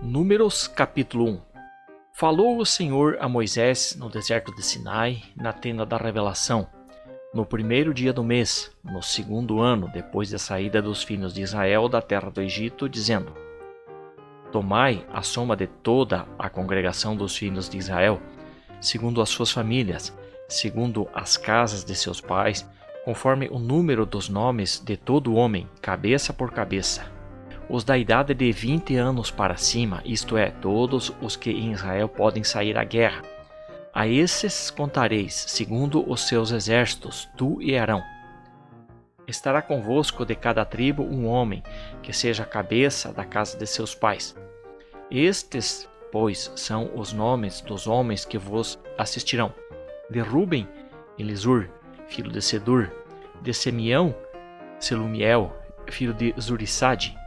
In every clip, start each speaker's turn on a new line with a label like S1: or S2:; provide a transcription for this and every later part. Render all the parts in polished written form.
S1: Números capítulo 1. Falou o Senhor a Moisés no deserto de Sinai, na tenda da revelação, no primeiro dia do mês, no segundo ano depois da saída dos filhos de Israel da terra do Egito, dizendo: Tomai a soma de toda a congregação dos filhos de Israel, segundo as suas famílias, segundo as casas de seus pais, conforme o número dos nomes de todo homem, cabeça por cabeça. Os da idade de 20 anos para cima, isto é, todos os que em Israel podem sair à guerra. A esses contareis, segundo os seus exércitos, tu e Arão. Estará convosco de cada tribo um homem, que seja a cabeça da casa de seus pais. Estes, pois, são os nomes dos homens que vos assistirão. De Ruben, Elisur, filho de Sedur. De Simeão, Selumiel, filho de Zurissade.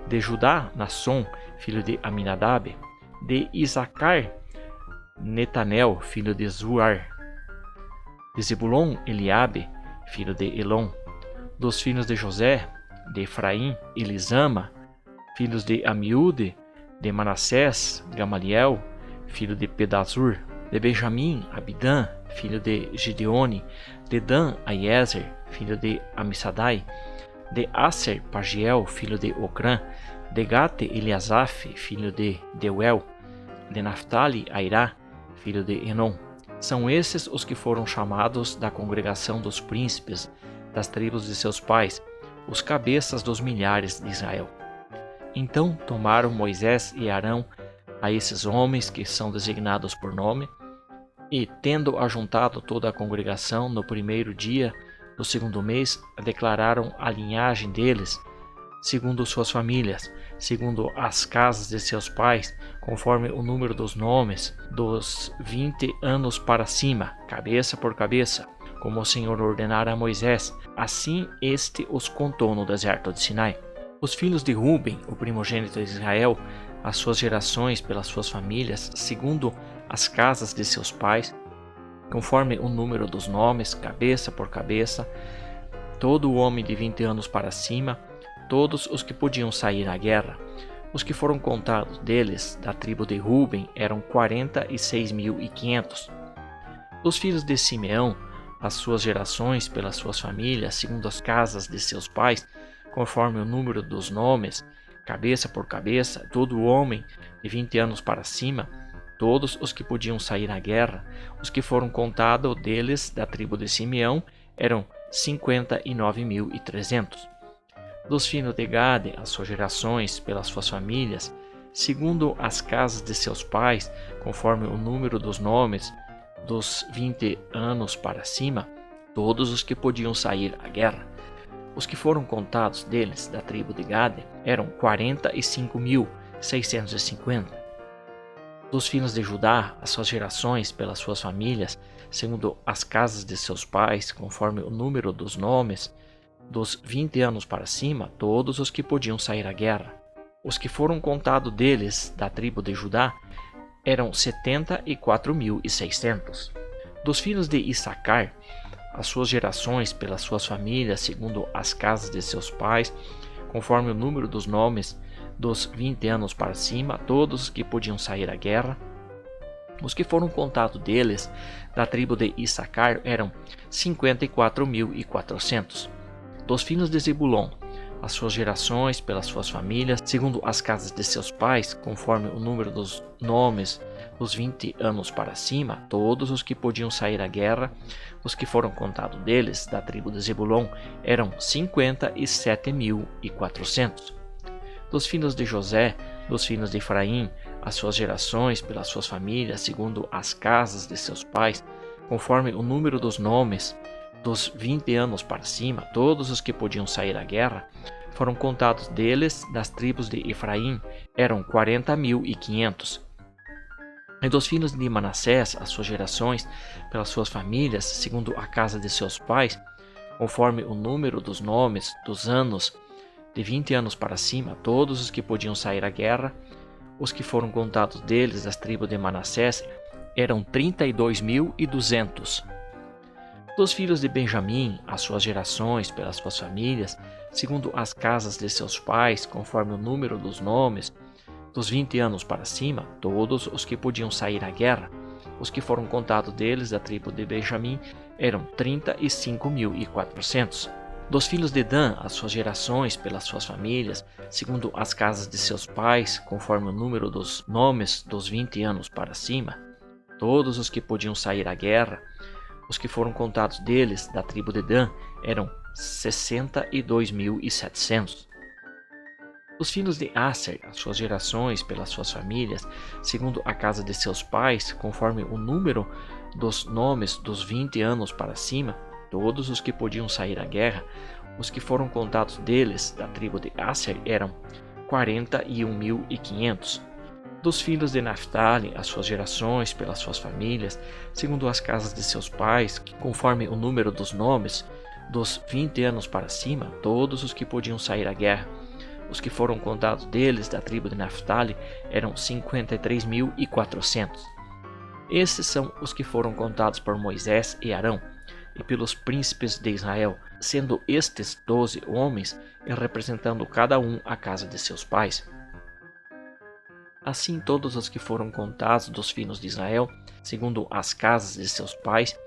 S1: De Judá, Nasson, filho de Aminadab. De Isacar, Netanel, filho de Zuar. De Zebulon, Eliabe, filho de Elon. Dos filhos de José, de Efraim, Elisama, filhos de Amiúde. De Manassés, Gamaliel, filho de Pedazur. De Benjamim, Abidã, filho de Gideone. De Dan, Aiezer, filho de Amissadai. De Aser, Pagiel, filho de Ocrã. De Gate, Eliasaf, filho de Deuel. De Naphtali, Airá, filho de Enom. São esses os que foram chamados da congregação dos príncipes das tribos de seus pais, os cabeças dos milhares de Israel. Então tomaram Moisés e Arão a esses homens que são designados por nome, e, tendo ajuntado toda a congregação no primeiro dia do segundo mês, declararam a linhagem deles, segundo suas famílias, segundo as casas de seus pais, conforme o número dos nomes, dos 20 anos para cima, cabeça por cabeça, como o Senhor ordenara a Moisés. Assim este os contou no deserto de Sinai. Os filhos de Ruben, o primogênito de Israel, as suas gerações pelas suas famílias, segundo as casas de seus pais, conforme o número dos nomes, cabeça por cabeça, todo o homem de 20 anos para cima, todos os que podiam sair à guerra. Os que foram contados deles, da tribo de Ruben, eram 46.500. Dos filhos de Simeão, as suas gerações pelas suas famílias, segundo as casas de seus pais, conforme o número dos nomes, cabeça por cabeça, todo homem de 20 anos para cima, todos os que podiam sair à guerra. Os que foram contados deles, da tribo de Simeão, eram 59.300. Dos filhos de Gade, as suas gerações pelas suas famílias, segundo as casas de seus pais, conforme o número dos nomes, dos 20 anos para cima, todos os que podiam sair à guerra. Os que foram contados deles, da tribo de Gade, eram 45.650. Dos filhos de Judá, as suas gerações pelas suas famílias, segundo as casas de seus pais, conforme o número dos nomes, dos 20 anos para cima, todos os que podiam sair à guerra. Os que foram contados deles, da tribo de Judá, eram 74.600. Dos filhos de Issacar, as suas gerações pelas suas famílias, segundo as casas de seus pais, conforme o número dos nomes, dos 20 anos para cima, todos os que podiam sair à guerra. Os que foram contados deles, da tribo de Issacar, eram 54.400. Dos filhos de Zebulon, as suas gerações pelas suas famílias, segundo as casas de seus pais, conforme o número dos nomes, dos 20 anos para cima, todos os que podiam sair à guerra. Os que foram contados deles, da tribo de Zebulon, eram 57.400. Dos filhos de José, dos filhos de Efraim, as suas gerações pelas suas famílias, segundo as casas de seus pais, conforme o número dos nomes, dos 20 anos para cima, todos os que podiam sair à guerra, foram contados deles, das tribos de Efraim, eram 40.500. E dos filhos de Manassés, as suas gerações pelas suas famílias, segundo a casa de seus pais, conforme o número dos nomes, dos anos, de 20 anos para cima, todos os que podiam sair à guerra. Os que foram contados deles, das tribos de Manassés, eram 32.200. Dos filhos de Benjamim, as suas gerações pelas suas famílias, segundo as casas de seus pais, conforme o número dos nomes, Dos 20 anos para cima, todos os que podiam sair à guerra. Os que foram contados deles da tribo de Benjamim eram 35.400. Dos filhos de Dan, as suas gerações, pelas suas famílias, segundo as casas de seus pais, conforme o número dos nomes dos 20 anos para cima, todos os que podiam sair à guerra. Os que foram contados deles da tribo de Dan eram 62.700. Os filhos de Aser, as suas gerações, pelas suas famílias, segundo a casa de seus pais, conforme o número dos nomes dos 20 anos para cima, todos os que podiam sair à guerra. Os que foram contados deles da tribo de Aser eram 41.500. Dos filhos de Naphtali, as suas gerações, pelas suas famílias, segundo as casas de seus pais, conforme o número dos nomes dos 20 anos para cima, todos os que podiam sair à guerra. Os que foram contados deles da tribo de Naphtali eram 53.400. Esses são os que foram contados por Moisés e Arão e pelos príncipes de Israel, sendo estes 12 homens e representando cada um a casa de seus pais. Assim todos os que foram contados dos filhos de Israel, segundo as casas de seus pais,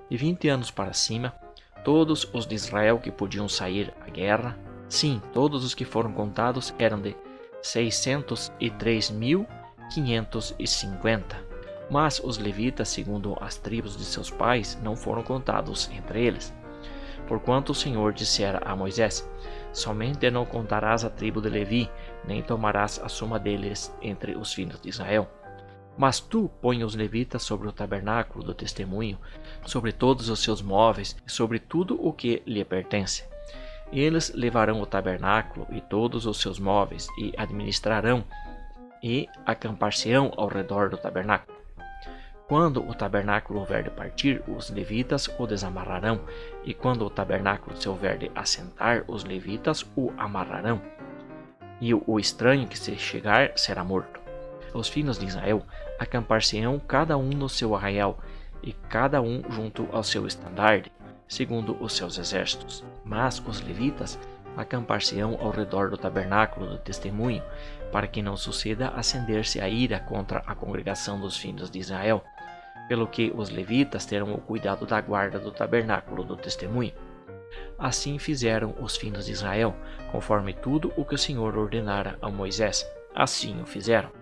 S1: de 20 anos para cima, todos os de Israel que podiam sair à guerra, sim, todos os que foram contados eram de 603.550. Mas os levitas, segundo as tribos de seus pais, não foram contados entre eles. Porquanto o Senhor dissera a Moisés: somente não contarás a tribo de Levi, nem tomarás a soma deles entre os filhos de Israel. Mas tu põe os levitas sobre o tabernáculo do testemunho, sobre todos os seus móveis e sobre tudo o que lhe pertence. Eles levarão o tabernáculo e todos os seus móveis e administrarão e acampar-se-ão ao redor do tabernáculo. Quando o tabernáculo houver de partir, os levitas o desamarrarão, e quando o tabernáculo se houver de assentar, os levitas o amarrarão. E o estranho que se chegar será morto. Os filhos de Israel acampar-se-ão cada um no seu arraial, e cada um junto ao seu estandarte, segundo os seus exércitos. Mas os levitas acampar-se-ão ao redor do tabernáculo do testemunho, para que não suceda acender-se a ira contra a congregação dos filhos de Israel, pelo que os levitas terão o cuidado da guarda do tabernáculo do testemunho. Assim fizeram os filhos de Israel, conforme tudo o que o Senhor ordenara a Moisés. Assim o fizeram.